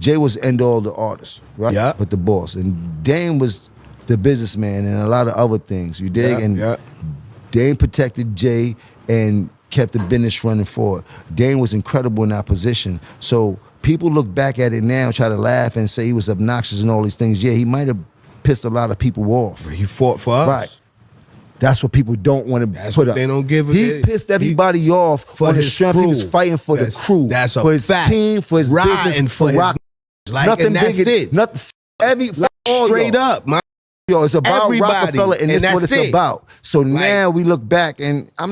Jay was end all the artist, right? Yeah. But the boss. And Dame was the businessman and a lot of other things, you dig? Dame protected Jay and kept the business running forward. Dame was incredible in that position. So people look back at it now, try to laugh and say he was obnoxious and all these things. Yeah, he might have pissed a lot of people off. He fought for us. Right. That's what people don't want to put up. They don't give a He pissed everybody off for on the his strength. crew. He was fighting for the crew. That's a for his fact. team, for his Riding business, for his rock. like, Nothing and that's bigger. it. Nothing. Straight up, man. Yo, it's about Everybody. Roc-a-fella, and that's what it's about. So Right. now we look back, and I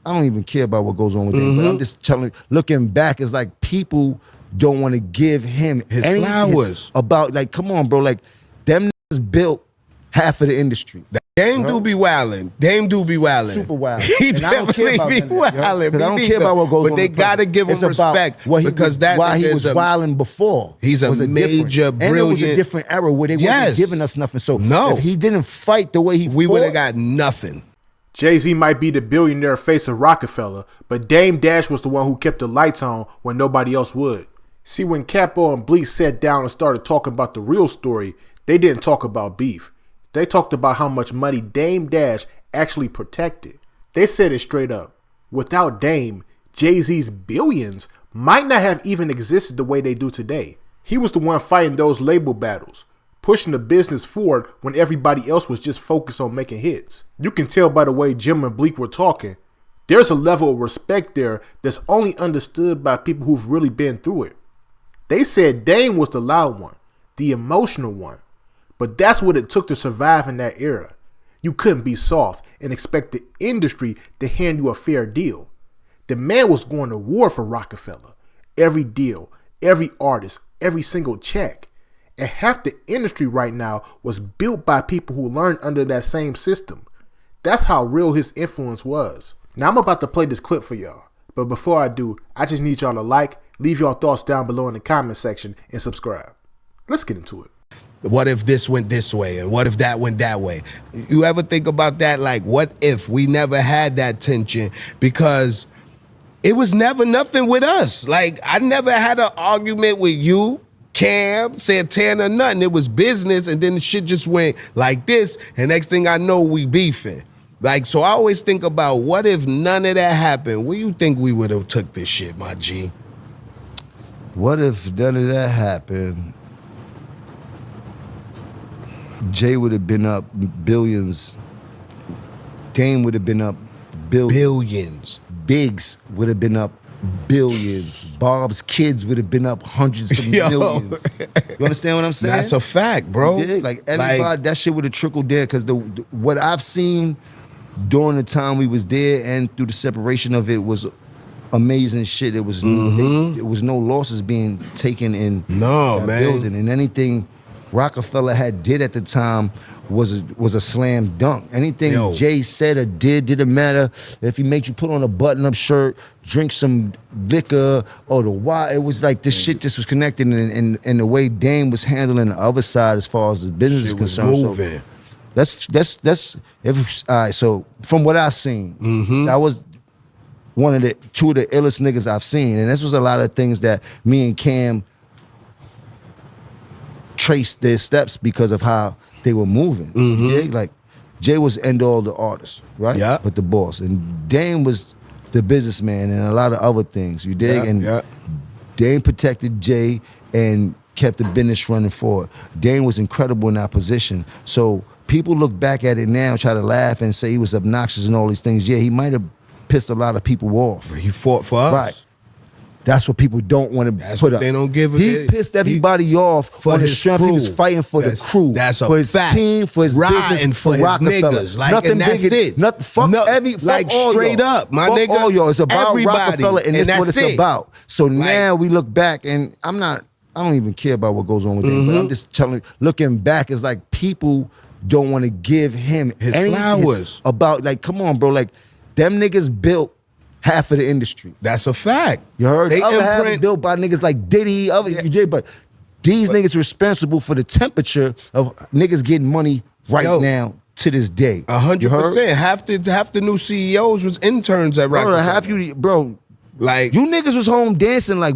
don't even care about what goes on with him, but I'm just telling you, looking back, it's like people don't want to give him His any flowers. about, like, come on, bro, like, them niggas built half of the industry. Dame do be wildin'. Dame do be wildin'. Super wild. He And I don't care definitely about be that, wildin'. because I don't care about what goes on. But they gotta give him It's about respect what he because was, that why he nigga was is a- wilding before. He's a was major, different. And it was a brilliant- different era where they Yes. wasn't giving us nothing. So No. if he didn't fight the way he we fought, would have got nothing. Jay-Z might be the billionaire face of Roc-a-fella, but Dame Dash was the one who kept the lights on when nobody else would. See, when Capo and Bleek sat down and started talking about the real story, they didn't talk about beef. They talked about how much money Dame Dash actually protected. They said it straight up. Without Dame, Jay-Z's billions might not have even existed the way they do today. He was the one fighting those label battles, pushing the business forward when everybody else was just focused on making hits. You can tell by the way Jim and Bleek were talking, there's a level of respect there that's only understood by people who've really been through it. They said Dame was the loud one, the emotional one, but that's what it took to survive in that era. You couldn't be soft and expect the industry to hand you a fair deal. The man was going to war for Roc-a-fella. Every deal, every artist, every single check. And half the industry right now was built by people who learned under that same system. That's how real his influence was. Now I'm about to play this clip for y'all. But before I do, I just need y'all to like, leave your thoughts down below in the comment section, and subscribe. Let's get into it. What if this went this way? And what if that went that way? You ever think about that? Like, what if we never had that tension? Because it was never nothing with us. Like, I never had an argument with you, Cam, Santana, nothing. It was business, and then the shit just went like this, and next thing I know, we beefing. Like, so I always think about, what if none of that happened? Where you think we would have took this shit, my G? What if none of that happened? Jay would have been up billions. Dame would have been up billions. Billions. Biggs would have been up billions. Bob's kids would have been up hundreds of millions. You understand what I'm saying? That's a fact, bro. Yeah, like everybody, that shit would have trickled there, because what I've seen during the time we was there and through the separation of it was amazing shit. It was it was no losses being taken in that building, and anything Roc-a-fella had did at the time was a slam dunk. Anything Jay said or didn't matter. If he made you put on a button-up shirt, drink some liquor, or the why, it was like this shit just was connected, and the way Dame was handling the other side as far as the business is concerned. Moving. So all right. So from what I've seen, that was two of the illest niggas I've seen, and this was a lot of things that me and Cam traced their steps because of how they were moving. Yeah? Like, Jay was end all the artist, right? Yeah. But the boss. And Dame was the businessman and a lot of other things, you dig? And Dame protected Jay and kept the business running forward. Dame was incredible in that position. So people look back at it now, try to laugh and say he was obnoxious and all these things. Yeah, he might have pissed a lot of people off. He fought for us. Right. That's what people don't want to put up. They don't give a He pissed everybody off for on the his strength. He was crew. fighting for the crew. That's a for his fact. team, for his Riding business, for his Roc-a-fella. niggas. Like, Nothing and that's bigger. it. Fuck like, all straight y'all. up, my fuck nigga. all y'all. It's about Everybody. Roc-a-fella, and And that's what that's it's it. about. So now we look back, and I don't even care about what goes on with him, but I'm just telling you, looking back, it's like people don't want to give him His any flowers. about, like, come on, bro. Like, them niggas built half of the industry. That's a fact. You heard? They Other half imprint- built by niggas like Diddy, but these niggas responsible for the temperature of niggas getting money right now to this day. 100%. Half the new CEOs was interns at Roc-a-fella. Bro, bro, like, you niggas was home dancing like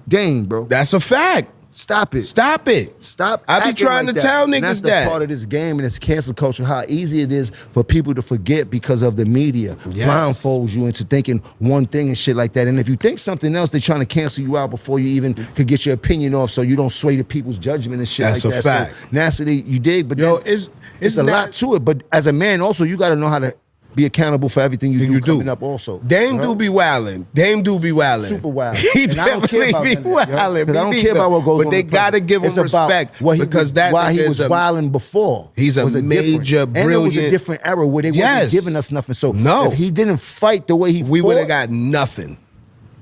Dame, bro. that's a fact. Stop it. Stop it. Stop. I be acting trying like to that. tell And niggas that's that. the part of this game and it's cancel culture. How easy it is for people to forget because of the media blindfolds you into thinking one thing and shit like that. And if you think something else, they're trying to cancel you out before you even could get your opinion off, so you don't sway the people's judgment and shit That's like a that. fact. So naturally, you dig, but Yo, then it's a not- lot to it. But as a man, also, you got to know how to be accountable for everything you do coming up. Also, Dame do be wildin'. Dame do be wildin'. Super wild. He And I don't care definitely about be none of that, yo. wildin'. 'Cause I don't Me care about what goes but on. they in the present. gotta give him It's about respect what he because was, that why he nigga was is a- wilding before. He's a was major, different. And it was a brilliant- different era where they Yes. wasn't giving us nothing. So No. if he didn't fight the way he we fought, would have got nothing.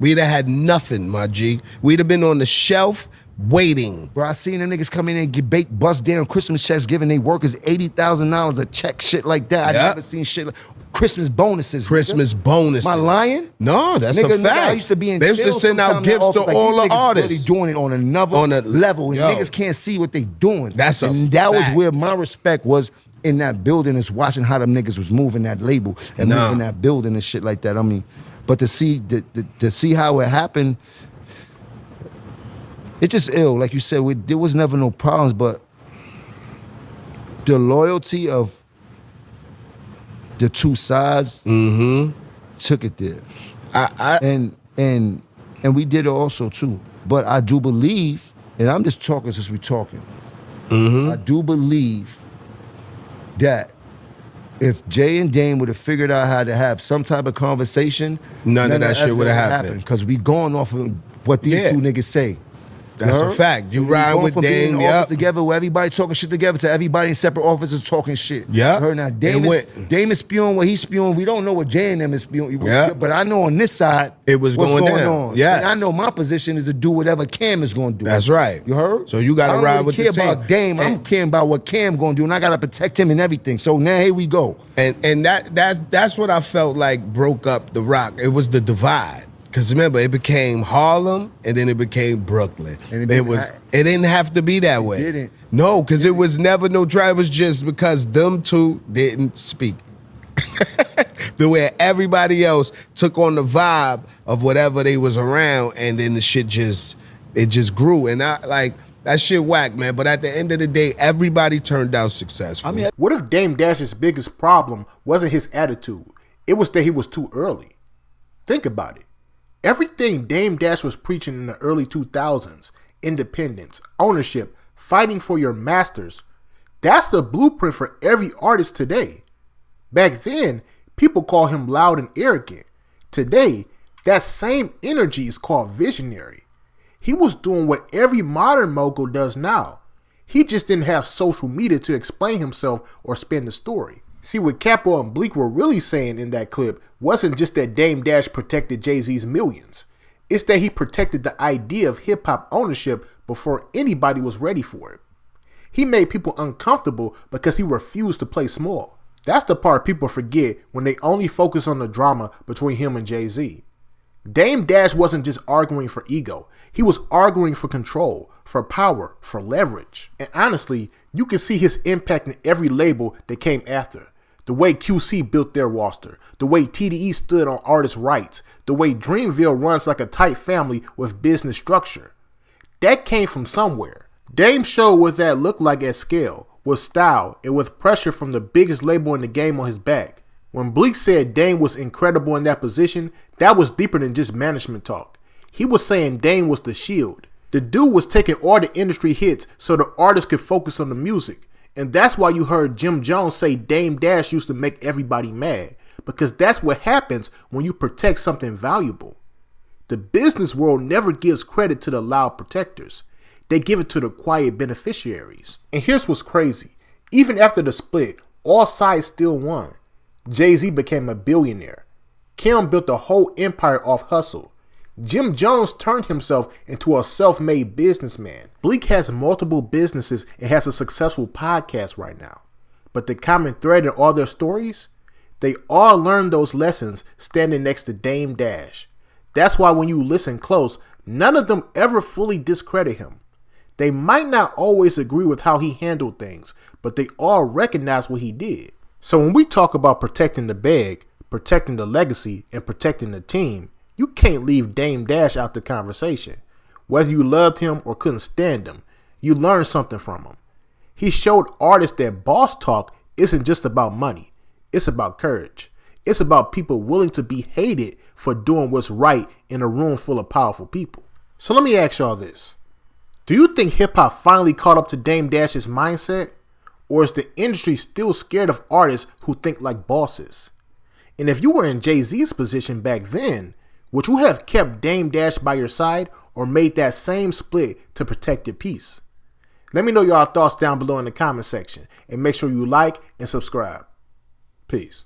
We'd have had nothing, my G. We'd have been on the shelf waiting. bro, I seen them niggas come in and get baked, bust down Christmas checks, giving their workers $80,000 a check, shit like that. I Yep. never seen shit like Christmas bonuses. Christmas nigga. bonuses. Am I lying? No, that's Nigga, a fact. I used to be in They used to jail send out sometime in gifts to office, like, all these the niggas artists. really doing it on another On a- level, and yo. niggas can't see what they doing. That's a and that was fact. where my respect was in that building, is watching how them niggas was moving that label and Nah. moving that building and shit like that. I mean, but to see how it happened, it's just ill. Like you said, there was never no problems, but the loyalty of the two sides took it there. And we did it also too. But I do believe, and I'm just talking since we're talking, I do believe that if Jay and Dame would have figured out how to have some type of conversation, None of that shit would have happened. Because we going off of what these Yeah. two niggas say. That's a heard? fact. You We ride going with from being in Dame, the yep. office together, where everybody talking shit together, to everybody in separate offices talking shit. Yeah. You heard? Now Dame is spewing what he's spewing. We don't know what Jay and them is spewing. Yeah. But I know on this side, It was what's going going down. on. Yes. And I know my position is to do whatever Cam is going to do. That's right. You heard? So you gotta I don't ride really with the care team. about Dame. I'm caring about what Cam going to do, and I got to protect him and everything. So now here we go. And that's what I felt like broke up the Rock. It was the divide. Because remember, it became Harlem and then it became Brooklyn. And It didn't have to be that way. didn't. No, because it was never no drive. It was just because them two didn't speak. The way everybody else took on the vibe of whatever they was around, and then the shit just grew. And I like that shit whack, man. But at the end of the day, everybody turned out successful. I mean, What if Dame Dash's biggest problem wasn't his attitude? It was that he was too early. Think about it. Everything Dame Dash was preaching in the early 2000s, independence, ownership, fighting for your masters, that's the blueprint for every artist today. Back then, people call him loud and arrogant. Today, that same energy is called visionary. He was doing what every modern mogul does now. He just didn't have social media to explain himself or spin the story. See, what Capo and Bleek were really saying in that clip wasn't just that Dame Dash protected Jay-Z's millions. It's that he protected the idea of hip-hop ownership before anybody was ready for it. He made people uncomfortable because he refused to play small. That's the part people forget when they only focus on the drama between him and Jay-Z. Dame Dash wasn't just arguing for ego. He was arguing for control, for power, for leverage. And honestly, you can see his impact in every label that came after. The way QC built their roster, the way TDE stood on artist rights, the way Dreamville runs like a tight family with business structure. That came from somewhere. Dame showed what that looked like at scale, with style, and with pressure from the biggest label in the game on his back. When Bleek said Dame was incredible in that position, that was deeper than just management talk. He was saying Dame was the shield. The dude was taking all the industry hits so the artists could focus on the music. And that's why you heard Jim Jones say Dame Dash used to make everybody mad. Because that's what happens when you protect something valuable. The business world never gives credit to the loud protectors. They give it to the quiet beneficiaries. And here's what's crazy. Even after the split, all sides still won. Jay-Z became a billionaire. Kim built a whole empire off hustle. Jim Jones turned himself into a self-made businessman. Bleek has multiple businesses and has a successful podcast right now. But the common thread in all their stories? They all learned those lessons standing next to Dame Dash. That's why when you listen close, none of them ever fully discredit him. They might not always agree with how he handled things, but they all recognize what he did. So when we talk about protecting the bag, protecting the legacy, and protecting the team, you can't leave Dame Dash out the conversation. Whether you loved him or couldn't stand him, you learned something from him. He showed artists that boss talk isn't just about money. It's about courage. It's about people willing to be hated for doing what's right in a room full of powerful people. So let me ask y'all this. Do you think hip-hop finally caught up to Dame Dash's mindset? Or is the industry still scared of artists who think like bosses? And if you were in Jay-Z's position back then, would you have kept Dame Dash by your side or made that same split to protect your peace? Let me know your thoughts down below in the comment section and make sure you like and subscribe. Peace.